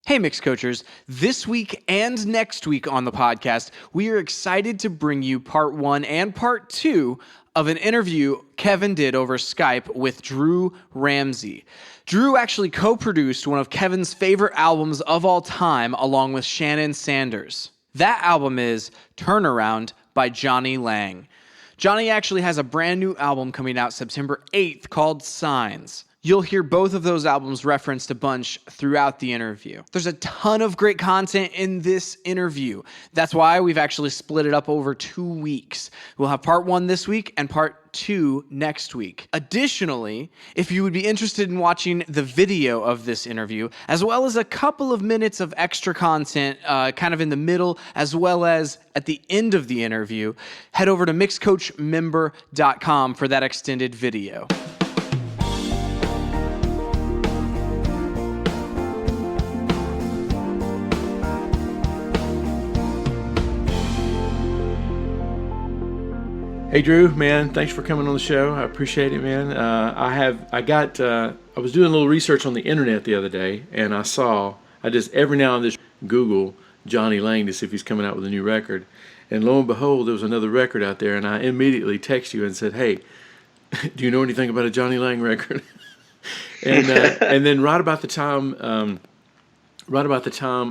Hey, Mix Coachers. This week and next week on the podcast, we are excited to bring you part 1 and part 2 of an interview Kevin did over Skype with Drew Ramsey. Drew actually co-produced one of Kevin's favorite albums of all time along with Shannon Sanders. That album is Turnaround by Jonny Lang. Jonny actually has a brand new album coming out September 8th called Signs. You'll hear both of those albums referenced a bunch throughout the interview. There's a ton of great content in this interview. That's why we've actually split it up over 2 weeks. We'll have part 1 this week and part 2 next week. Additionally, if you would be interested in watching the video of this interview, as well as a couple of minutes of extra content kind of in the middle, as well as at the end of the interview, head over to MixCoachMember.com for that extended video. Hey Drew, man, thanks for coming on the show. I appreciate it, man. I was doing a little research on the internet the other day, and I just every now and then Google Jonny Lang to see if he's coming out with a new record. And lo and behold, there was another record out there, and I immediately texted you and said, hey, do you know anything about a Jonny Lang record? And then right about the time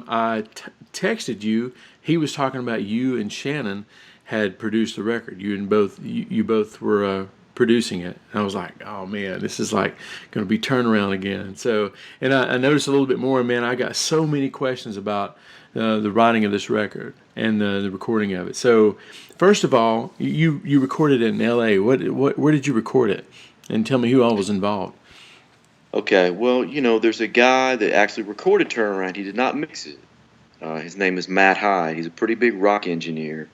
I texted you, he was talking about you and Shannon had produced the record. You both were producing it. And I was like, oh man, this is like going to be turnaround again. So, and I noticed a little bit more. Man, I got so many questions about the writing of this record and the recording of it. So, first of all, you recorded it in L.A. Where did you record it? And tell me who all was involved. Okay, well, there's a guy that actually recorded Turnaround. He did not mix it. His name is Matt Hyde. He's a pretty big rock engineer.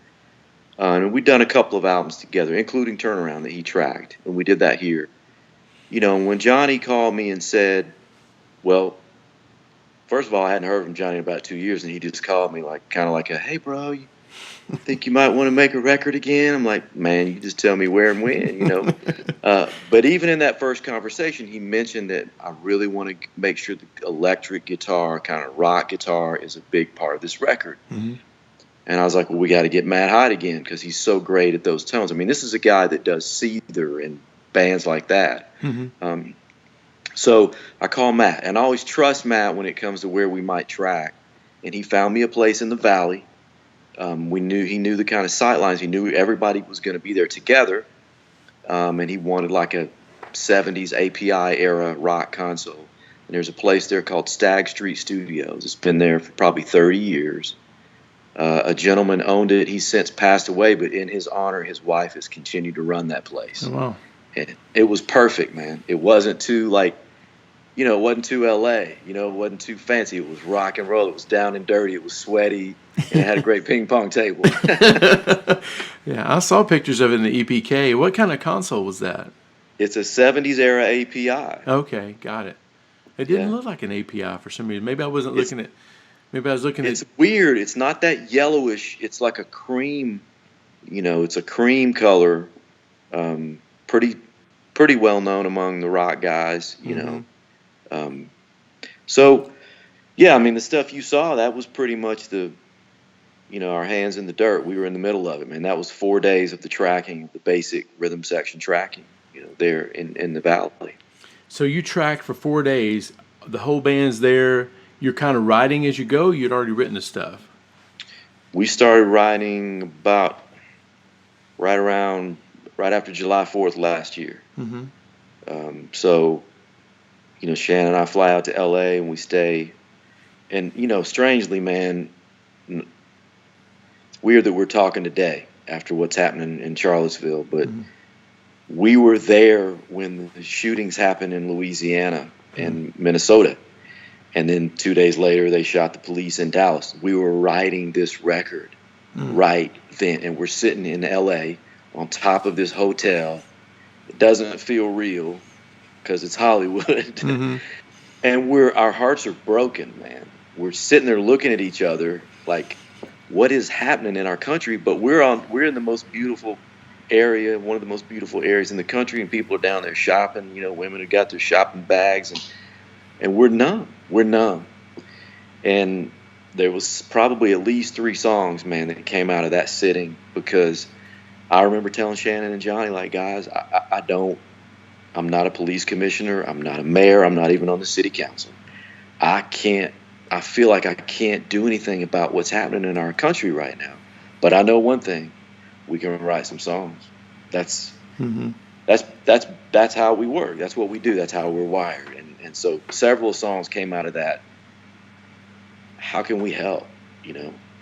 And we've done a couple of albums together, including Turnaround that he tracked, and we did that here. When Jonny called me and said, well, first of all, I hadn't heard from Jonny in about 2 years, and he just called me kind of like hey, bro, you think you might want to make a record again? I'm like, man, you just tell me where and when, But even in that first conversation, he mentioned that I really want to make sure the electric guitar, kind of rock guitar, is a big part of this record. Mm-hmm. And I was like, well, we got to get Matt Hyde again because he's so great at those tones. I mean, this is a guy that does Seether and bands like that. Mm-hmm. So I call Matt, and I always trust Matt when it comes to where we might track. And he found me a place in the Valley. He knew the kind of sight lines. He knew everybody was going to be there together. And he wanted like a 70s API era rock console. And there's a place there called Stagg Street Studios. It's been there for probably 30 years. A gentleman owned it. He's since passed away, but in his honor, his wife has continued to run that place. Oh, wow. And it was perfect, man. It wasn't too it wasn't too LA, it wasn't too fancy. It was rock and roll. It was down and dirty. It was sweaty, and it had a great ping pong table. Yeah, I saw pictures of it in the EPK. What kind of console was that? It's a 70s era API. Okay, got it. It didn't look like an API for some reason. Maybe I was looking at. It's weird. It's not that yellowish. It's like a cream. It's a cream color. Pretty well known among the rock guys. So, yeah. I mean, the stuff you saw, that was pretty much our hands in the dirt. We were in the middle of it, man. That was 4 days of the tracking, the basic rhythm section tracking. There in the Valley. So you tracked for 4 days. The whole band's there. You're kind of writing as you go. You'd already written the stuff. We started writing about right after July 4th last year. Mm-hmm. So, Shannon and I fly out to L.A. and we stay. And, strangely, man, it's weird that we're talking today after what's happening in Charlottesville. But we were there when the shootings happened in Louisiana and Minnesota. And then 2 days later, they shot the police in Dallas. We were writing this record right then. And we're sitting in L.A. on top of this hotel. It doesn't feel real because it's Hollywood. Mm-hmm. And our hearts are broken, man. We're sitting there looking at each other like, what is happening in our country? But we're in the most beautiful area, one of the most beautiful areas in the country, and people are down there shopping. Women have got their shopping bags, and we're numb. And there was probably at least 3 songs, man, that came out of that sitting, because I remember telling Shannon and Johnny, like, guys, I'm not a police commissioner. I'm not a mayor. I'm not even on the city council. I feel like I can't do anything about what's happening in our country right now. But I know one thing: we can write some songs. That's how we work. That's what we do. That's how we're wired. And so several songs came out of that. How can we help?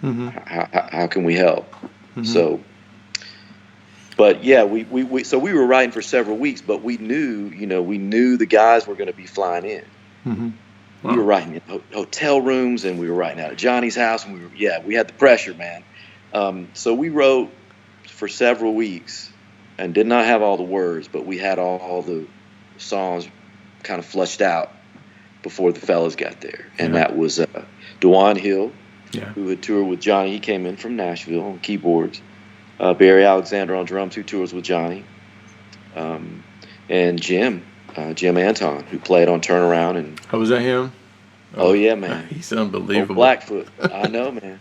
How can we help? So, but yeah, we were writing for several weeks, but we knew the guys were going to be flying in. Wow. We were writing in hotel rooms, and we were writing out of Johnny's house, and we had the pressure, man. So we wrote for several weeks and did not have all the words, but we had all the songs kind of flushed out before the fellas got there. And that was DeJuan Hill, who had toured with Johnny. He came in from Nashville on keyboards. Barry Alexander on drums, who tours with Johnny. And Jim Anton, who played on Turnaround. And oh, was that him? Oh yeah, man. He's unbelievable. Blackfoot. I know, man.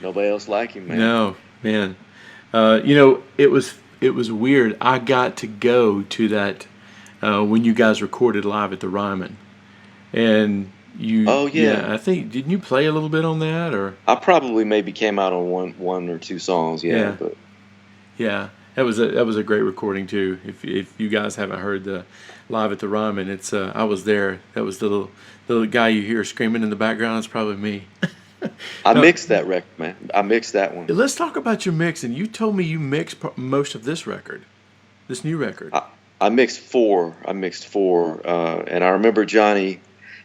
Nobody else like him, man. No, man. It was weird. I got to go to that when you guys recorded live at the Ryman, and you. Oh yeah. I think, didn't you play a little bit on that, or? I probably maybe came out on one or 2 songs. Yeah. But. Yeah, that was a great recording too. If you guys haven't heard the live at the Ryman, it's I was there. That was the little guy you hear screaming in the background. It's probably me. I mixed that record, man. I mixed that one. Let's talk about your mixing. You told me you mixed most of this record, this new record. I mixed 4. And I remember Johnny.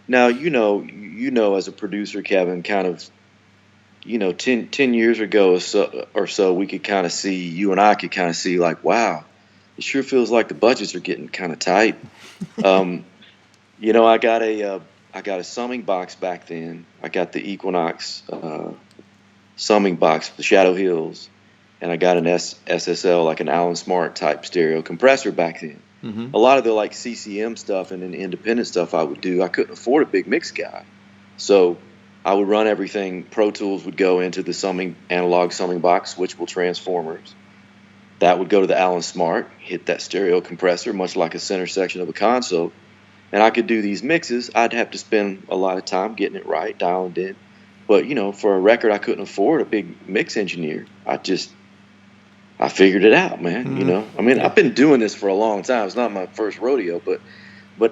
Now you know as a producer, Kevin, kind of, 10 years ago or so, we could kind of see, you and I could kind of see, like, wow, it sure feels like the budgets are getting kind of tight. I got a summing box back then. I got the Equinox summing box, the Shadow Hills, and I got an SSL, like an Alan Smart type stereo compressor back then. A lot of the like CCM stuff and then independent stuff I would do, I couldn't afford a big mix guy, so I would run everything. Pro Tools would go into the analog summing box, switchable transformers. That would go to the Alan Smart, hit that stereo compressor, much like a center section of a console. And I could do these mixes. I'd have to spend a lot of time getting it right, dialing in. But, for a record, I couldn't afford a big mix engineer. I figured it out, man, I mean, I've been doing this for a long time. It's not my first rodeo, but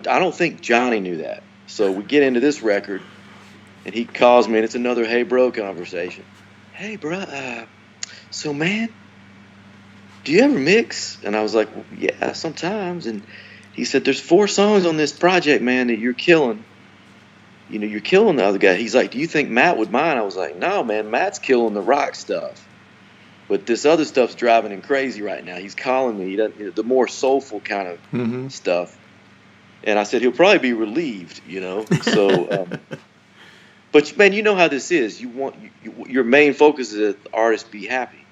I don't think Johnny knew that. So we get into this record, and he calls me, and it's another hey, bro conversation. Hey, bro, so, man, do you ever mix? And I was like, well, yeah, sometimes. And he said, there's 4 songs on this project, man, that you're killing. You're killing the other guy. He's like, do you think Matt would mind? I was like, no, man, Matt's killing the rock stuff. But this other stuff's driving him crazy right now. He's calling me. He doesn't, the more soulful kind of stuff. And I said, he'll probably be relieved, So, but, man, you know how this is. Your main focus is that the artist be happy.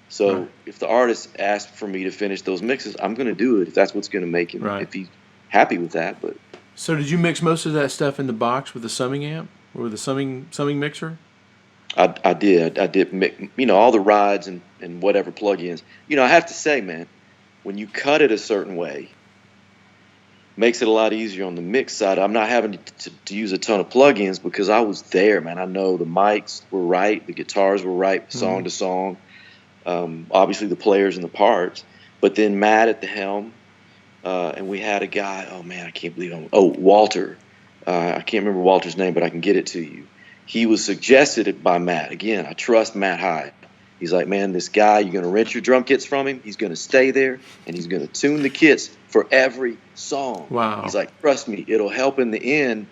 So if the artist asks for me to finish those mixes, I'm going to do it if that's what's going to make him, if he's happy with that. But so did you mix most of that stuff in the box with the summing amp or with the summing mixer? I did mix, all the rides and whatever plugins. I have to say, man, when you cut it a certain way, makes it a lot easier on the mix side. I'm not having to use a ton of plugins because I was there, man. I know the mics were right, the guitars were right, song to song. Obviously the players and the parts, but then Matt at the helm, and we had a guy, oh man, I can't believe Walter. I can't remember Walter's name, but I can get it to you. He was suggested by Matt. Again, I trust Matt Hyde. He's like, man, this guy, you're going to rent your drum kits from him. He's going to stay there, and he's going to tune the kits for every song. Wow. He's like, trust me, it'll help in the end.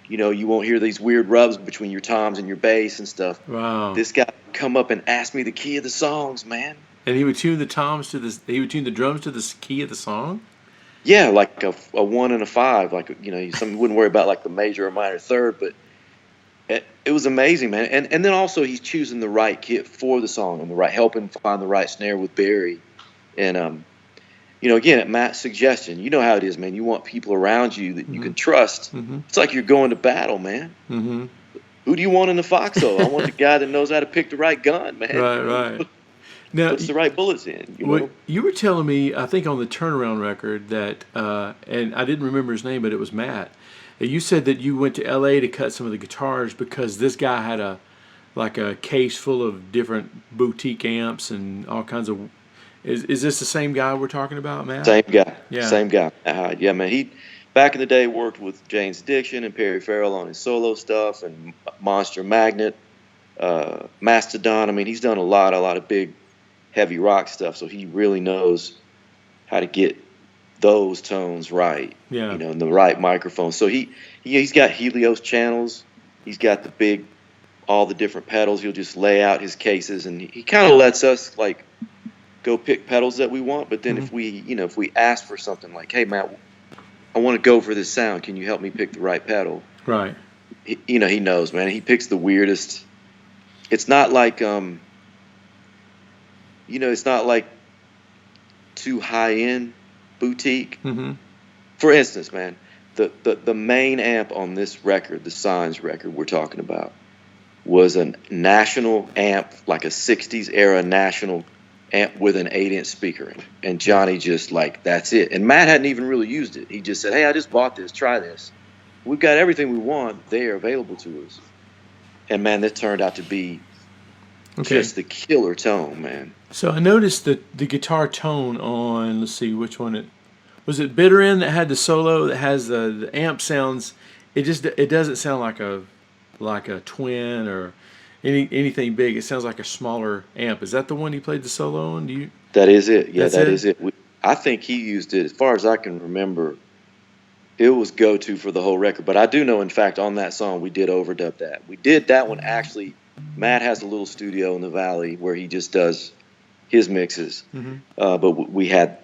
You won't hear these weird rubs between your toms and your bass and stuff. Wow. This guy would come up and ask me the key of the songs, man. And he would tune the drums to the key of the song? Yeah, like a 1 and a 5. Like, you wouldn't worry about like the major or minor third, but it was amazing, man. And then also he's choosing the right kit for the song and helping find the right snare with Barry. And, again, at Matt's suggestion, you know how it is, man. You want people around you that you can trust. It's like you're going to battle, man. who do you want in the foxhole? I want the guy that knows how to pick the right gun, man. Right. Now, puts the right bullets in. You were telling me, I think on the Turnaround record that, and I didn't remember his name, but it was Matt. You said that you went to L.A. to cut some of the guitars because this guy had a case full of different boutique amps and all kinds of. Is this the same guy we're talking about, Matt? Same guy. Yeah. Same guy. Yeah, man. He back in the day worked with Jane's Addiction and Perry Farrell on his solo stuff and Monster Magnet, Mastodon. I mean, he's done a lot of big, heavy rock stuff. So he really knows how to get those tones right. Yeah. And the right microphone. So he's got Helios channels. He's got all the different pedals. He'll just lay out his cases, and he kind of lets us like go pick pedals that we want. But then if we ask for something like, hey, Matt, I want to go for this sound. Can you help me pick the right pedal? Right. He knows, man. He picks the weirdest. It's not like it's not like too high end boutique. Mm-hmm. For instance, man, the main amp on this record, the Signs record we're talking about, was a national amp, like a 60s era national amp with an 8-inch speaker in it. And Jonny just that's it. And Matt hadn't even really used it. He just said, hey, I just bought this, try this. We've got everything we want there available to us. And man, that turned out to be just the killer tone, man. So I noticed that the guitar tone on, let's see, which one was it Bitter End that had the solo that has the amp sounds, it doesn't sound like a twin or anything big. It sounds like a smaller amp. Is that the one he played the solo on? That is it. Yeah, that it? is it. I think he used it, as far as I can remember, it was go-to for the whole record. But I do know, in fact, on that song, we did overdub that. We did that one, actually. Matt has a little studio in the Valley where he just does his mixes. Mm-hmm. But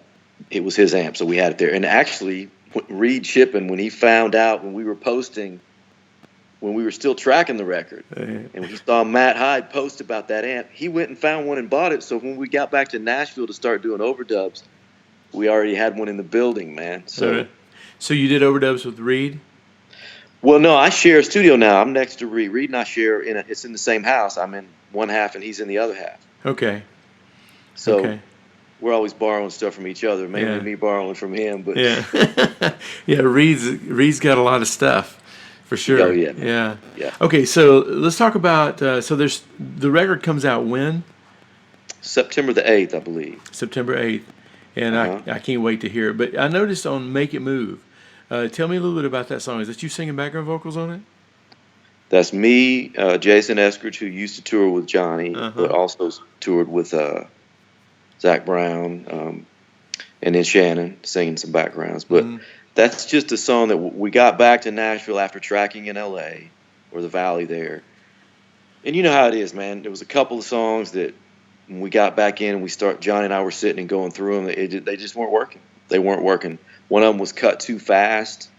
it was his amp, so we had it there. And actually, Reed Shippen, when he found out when we were posting, when we were still tracking the record, and he saw Matt Hyde post about that amp, he went and found one and bought it. So when we got back to Nashville to start doing overdubs, we already had one in the building, man. So you did overdubs with Reed? Well, no, I share a studio now. I'm next to Reed. Reed and I share it's in the same house. I'm in one half and he's in the other half. Okay. So we're always borrowing stuff from each other. Mainly me borrowing from him, but yeah. Reed's got a lot of stuff for sure. Oh yeah. Yeah. Okay, so let's talk about. So there's the record comes out when? September the 8th, I believe. September 8th, and I can't wait to hear it. But I noticed on Make It Move. Tell me a little bit about that song. Is that you singing background vocals on it? That's me, Jason Eskridge, who used to tour with Jonny, but also toured with Zach Brown, and then Shannon singing some backgrounds. But that's just a song that we got back to Nashville after tracking in L.A. or the Valley there. And you know how it is, man. There was a couple of songs that when we got back in and Jonny and I were sitting and going through them, they just weren't working. They weren't working. One of them was cut too fast.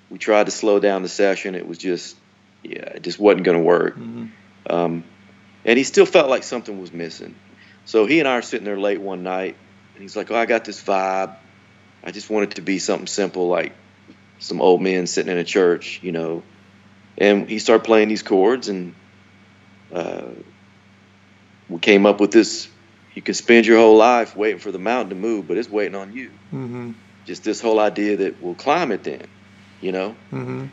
We tried to slow down the session. It was just, it just wasn't going to work. And he still felt like something was missing. So he and I are sitting there late one night, and he's like, I got this vibe. I just want it to be something simple, like some old men sitting in a church, And he started playing these chords, and we came up with this. You can spend your whole life waiting for the mountain to move, but it's waiting on you. Just this whole idea that we'll climb it then,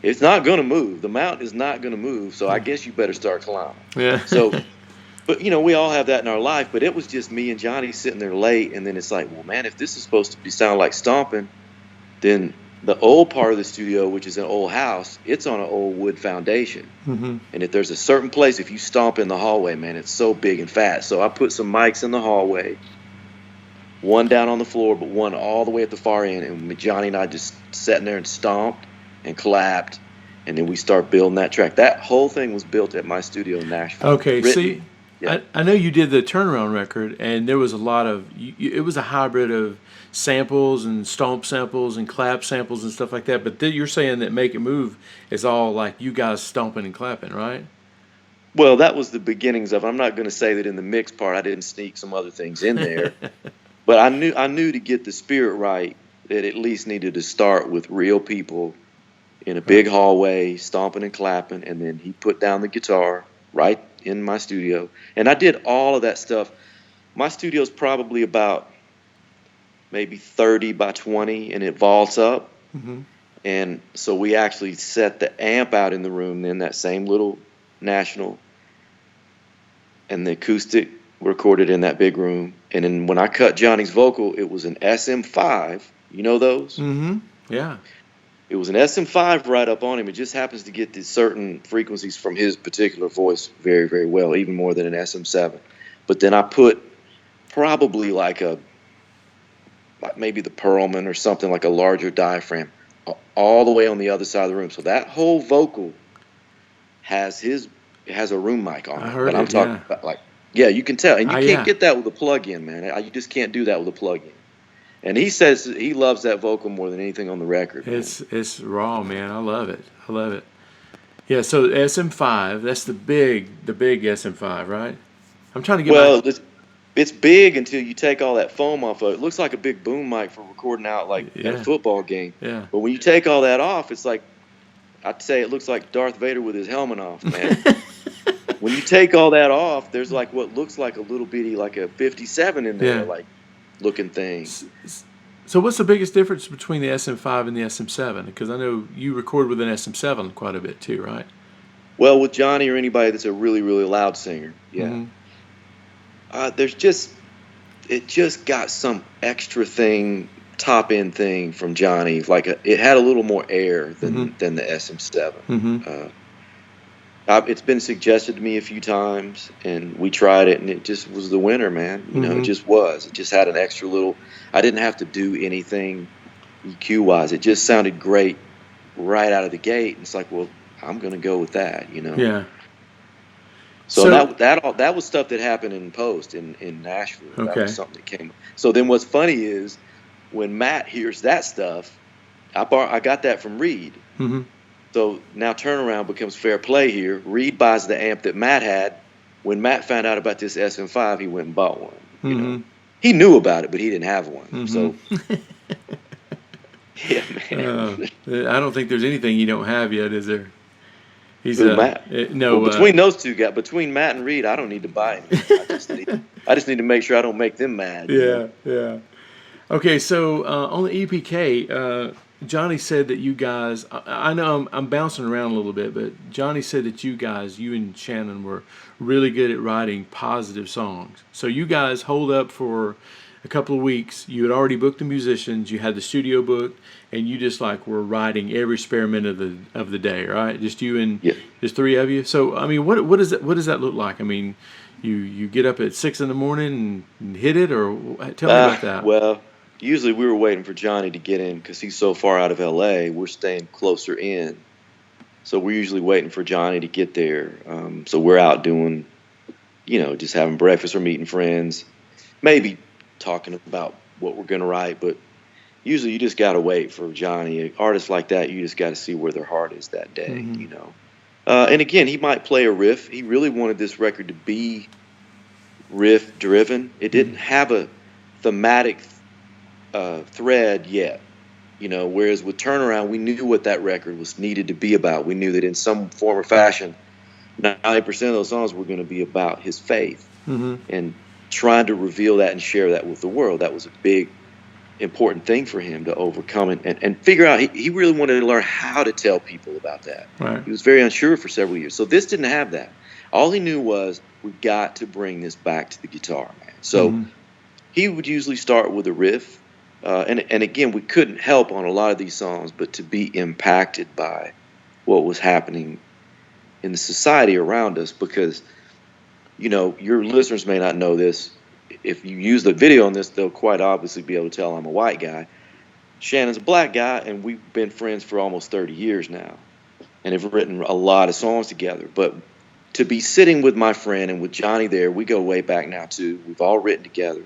It's not going to move. The mountain is not going to move, so I guess you better start climbing. Yeah. So, but, we all have that in our life, but it was just me and Jonny sitting there late, and then it's like, well, man, if this is supposed to sound like stomping, then the old part of the studio, which is an old house, it's on an old wood foundation. And if there's a certain place, if you stomp in the hallway, man, it's so big and fat. So I put some mics in the hallway, one down on the floor, but one all the way at the far end. And Jonny and I just sat in there and stomped and clapped, and then we start building that track. That whole thing was built at my studio in Nashville. Okay, see, I know you did the Turnaround record, and there was a lot of it was a hybrid of samples and stomp samples and clap samples and stuff like that. But you're saying that Make It Move is all like you guys stomping and clapping, right? Well, that was the beginnings of it. I'm not going to say that in the mix part I didn't sneak some other things in there. But I knew to get the spirit right, that at least needed to start with real people in a big hallway, stomping and clapping, and then he put down the guitar right in my studio. And I did all of that stuff. My studio's probably about maybe 30 by 20, and it vaults up. Mm-hmm. And so we actually set the amp out in the room, then that same little National, and the acoustic recorded in that big room. And then when I cut Johnny's vocal, it was an SM5. You know those? Mm-hmm. Yeah. It was an SM5 right up on him. It just happens to get these certain frequencies from his particular voice very, very well, even more than an SM7. But then I put probably like maybe the Perlman or something, like a larger diaphragm, all the way on the other side of the room. So that whole vocal has a room mic on it. I heard But I'm talking about, like, yeah, you can tell. And you can't get that with a plug-in, man. You just can't do that with a plug-in. And he says he loves that vocal more than anything on the record. It's raw, man. I love it. Yeah, so SM5, that's the big SM5, right? I'm trying to get it's big until you take all that foam off of it. It looks like a big boom mic for recording out like at a football game. Yeah. But when you take all that off, it's like, I'd say it looks like Darth Vader with his helmet off, man. When you take all that off, there's like what looks like a little bitty, like a 57 in there, like looking thing. So what's the biggest difference between the SM5 and the SM7? Because I know you record with an SM7 quite a bit too, right? Well, with Johnny or anybody that's a really, really loud singer, Mm-hmm. It just got some extra thing, top end thing from Johnny. Like it had a little more air than the SM7. Mm-hmm. It's been suggested to me a few times, and we tried it, and it just was the winner, man. You know, it just was. It just had an extra little. I didn't have to do anything EQ wise. It just sounded great right out of the gate. And it's like, well, I'm gonna go with that, you know. Yeah. So that was stuff that happened in post in Nashville. Okay. That was something that came. So then what's funny is when Matt hears that stuff, I got that from Reed. Mm-hmm. So now turnaround becomes fair play here. Reed buys the amp that Matt had. When Matt found out about this SM5, he went and bought one. You know, he knew about it, but he didn't have one. So yeah, man. I don't think there's anything you don't have yet, is there? He's Matt. No. Well, between those two guys, between Matt and Reed, I don't need to buy anything. I just need to make sure I don't make them mad. Yeah. Okay, so on the EPK, Johnny said that you guys. I know I'm bouncing around a little bit, but Johnny said that you and Shannon were really good at writing positive songs. So you guys hold up for a couple of weeks. You had already booked the musicians. You had the studio booked. And you just were writing every spare minute of the day, right? Just you and just three of you. So I mean, what does that look like? I mean, you get up at 6 a.m. and hit it, or tell me about that. Well, usually we were waiting for Johnny to get in because he's so far out of L.A. We're staying closer in, so we're usually waiting for Johnny to get there. So we're out doing, just having breakfast or meeting friends, maybe talking about what we're gonna write, but. Usually you just got to wait for Johnny. Artists like that, you just got to see where their heart is that day, And again, he might play a riff. He really wanted this record to be riff-driven. It didn't have a thematic thread yet, whereas with Turnaround, we knew what that record was needed to be about. We knew that in some form or fashion, 90% of those songs were going to be about his faith. And trying to reveal that and share that with the world. That was a big important thing for him to overcome and figure out. He really wanted to learn how to tell people about that. Right. He was very unsure for several years. So this didn't have that. All he knew was we got to bring this back to the guitar, man. So he would usually start with a riff. And again, we couldn't help on a lot of these songs but to be impacted by what was happening in the society around us because, your listeners may not know this. If you use the video on this, they'll quite obviously be able to tell I'm a white guy. Shannon's a black guy, and we've been friends for almost 30 years now and have written a lot of songs together. But to be sitting with my friend and with Johnny there, we go way back now, too. We've all written together.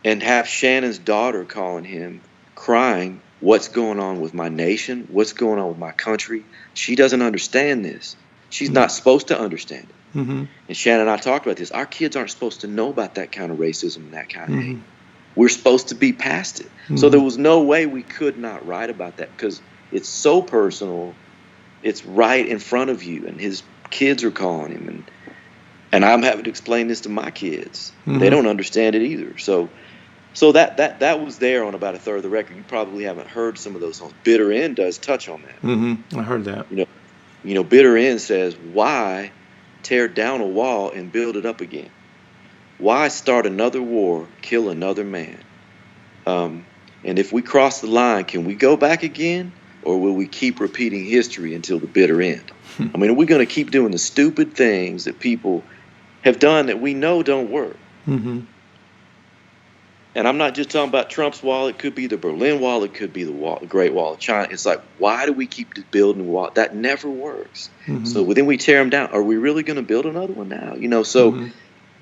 And have Shannon's daughter calling him, crying, what's going on with my nation? What's going on with my country? She doesn't understand this. She's not supposed to understand it. And Shannon and I talked about this. Our kids aren't supposed to know about that kind of racism and that kind of hate. We're supposed to be past it. So there was no way we could not write about that because it's so personal. It's right in front of you, and his kids are calling him, and I'm having to explain this to my kids. Mm-hmm. They don't understand it either. So that was there on about a third of the record. You probably haven't heard some of those songs. Bitter End does touch on that. Mm-hmm. I heard that. You know, Bitter End says, why tear down a wall and build it up again? Why start another war, kill another man? And if we cross the line, can we go back again? Or will we keep repeating history until the bitter end? I mean, are we going to keep doing the stupid things that people have done that we know don't work? Mm-hmm. And I'm not just talking about Trump's wall. It could be the Berlin Wall. It could be the Great Wall of China. It's like, why do we keep building wall? That never works. Mm-hmm. So then we tear them down. Are we really going to build another one now? You know, so Mm-hmm.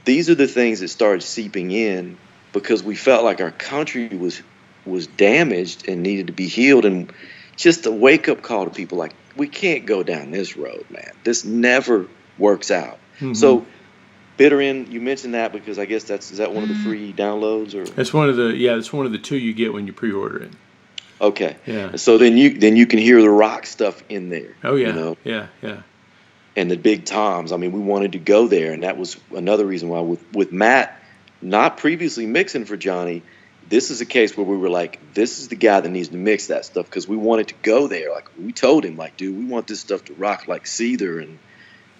these are the things that started seeping in because we felt like our country was damaged and needed to be healed. And just a wake-up call to people like, we can't go down this road, man. This never works out. Mm-hmm. So Bitter End, you mentioned that because I guess is that one of the free downloads? Or It's one of the two you get when you pre-order it. okay. Yeah. So then you can hear the rock stuff in there. Oh, yeah. You know? Yeah. And the big toms. I mean, we wanted to go there, and that was another reason why with Matt not previously mixing for Jonny, this is a case where we were like, this is the guy that needs to mix that stuff because we wanted to go there. Like, we told him, like, dude, we want this stuff to rock like Seether and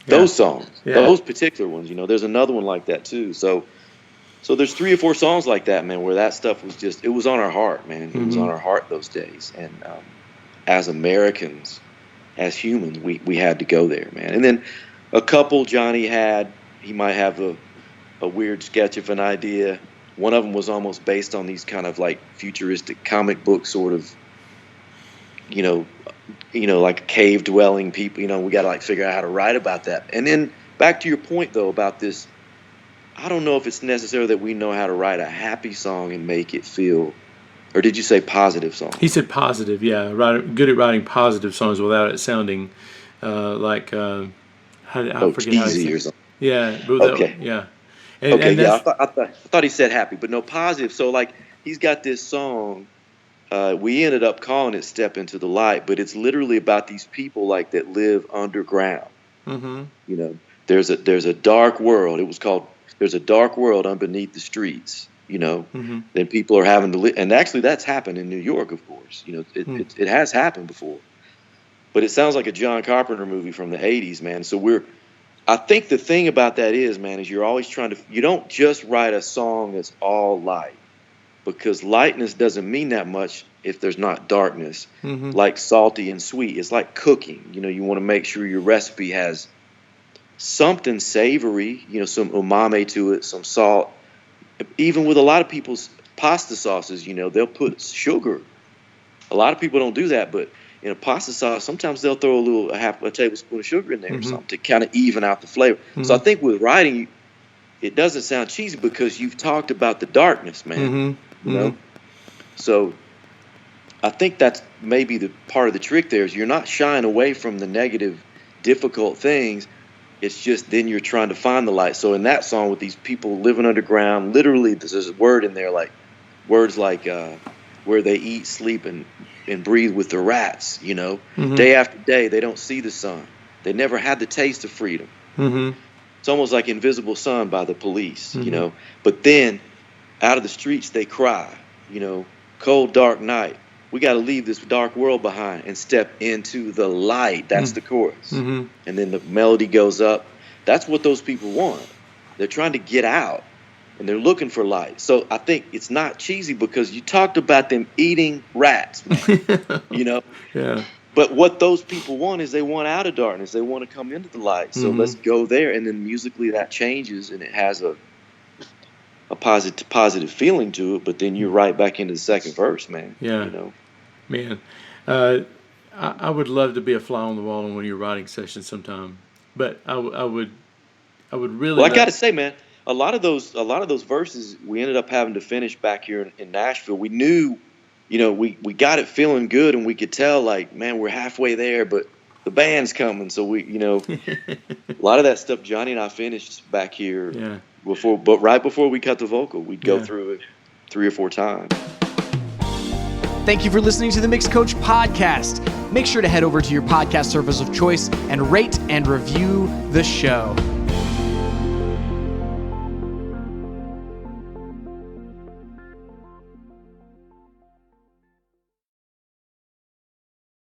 those songs, those particular ones. You know, there's another one like that too. So there's 3 or 4 songs like that, man, where that stuff was just, it was on our heart, man. It was on our heart those days. And as Americans, as humans, we had to go there, man. And then a couple Jonny had, he might have a weird sketch of an idea. One of them was almost based on these kind of like futuristic comic book sort of, you know, like cave dwelling people. You know, we got to like figure out how to write about that. And then back to your point though about this, I don't know if it's necessary that we know how to write a happy song and make it feel, or did you say positive song? He said positive, yeah. Good at writing positive songs without it sounding like I forget how he cheesy said. or something. Yeah. Okay. Yeah. And yeah, I thought he said happy, but no, positive. So like he's got this song. We ended up calling it "Step Into the Light," but it's literally about these people like that live underground. Mm-hmm. You know, there's a dark world. It was called "There's a Dark World Underneath the Streets." You know, then people are having to live, and actually that's happened in New York, of course. You know, it has happened before, but it sounds like a John Carpenter movie from the '80s, man. So I think the thing about that is, man, is you're always you don't just write a song that's all light, because lightness doesn't mean that much if there's not darkness. Like salty and sweet, it's like cooking. You know, you want to make sure your recipe has something savory, you know, some umami to it, some salt. Even with a lot of people's pasta sauces, you know, they'll put sugar. A lot of people don't do that, but in a pasta sauce, sometimes they'll throw half a tablespoon of sugar in there or something to kind of even out the flavor. So I think with writing, it doesn't sound cheesy because you've talked about the darkness, man. You know? So I think that's maybe the part of the trick there is you're not shying away from the negative, difficult things. It's just then you're trying to find the light. So in that song with these people living underground, literally there's a word in there words like where they eat, sleep, and breathe with the rats, you know. Day after day, they don't see the sun. They never had the taste of freedom. It's almost like Invisible Sun by the Police, you know. But then out of the streets they cry, you know, cold, dark night. We got to leave this dark world behind and step into the light. That's the chorus. And then the melody goes up. That's what those people want. They're trying to get out, and they're looking for light. So I think it's not cheesy because you talked about them eating rats, man, you know? Yeah. But what those people want is they want out of darkness. They want to come into the light. So let's go there. And then musically that changes, and it has a positive feeling to it. But then you're right back into the second verse, man. Yeah. You know? Man, I would love to be a fly on the wall in one of your writing sessions sometime. But I would really. Well, I got to say, man, a lot of those verses we ended up having to finish back here in Nashville. We knew, you know, we got it feeling good, and we could tell, like, man, we're halfway there, but the band's coming. So we, you know, a lot of that stuff Jonny and I finished back here right before we cut the vocal, we'd go through it 3 or 4 times. Thank you for listening to the MixCoach podcast. Make sure to head over to your podcast service of choice and rate and review the show.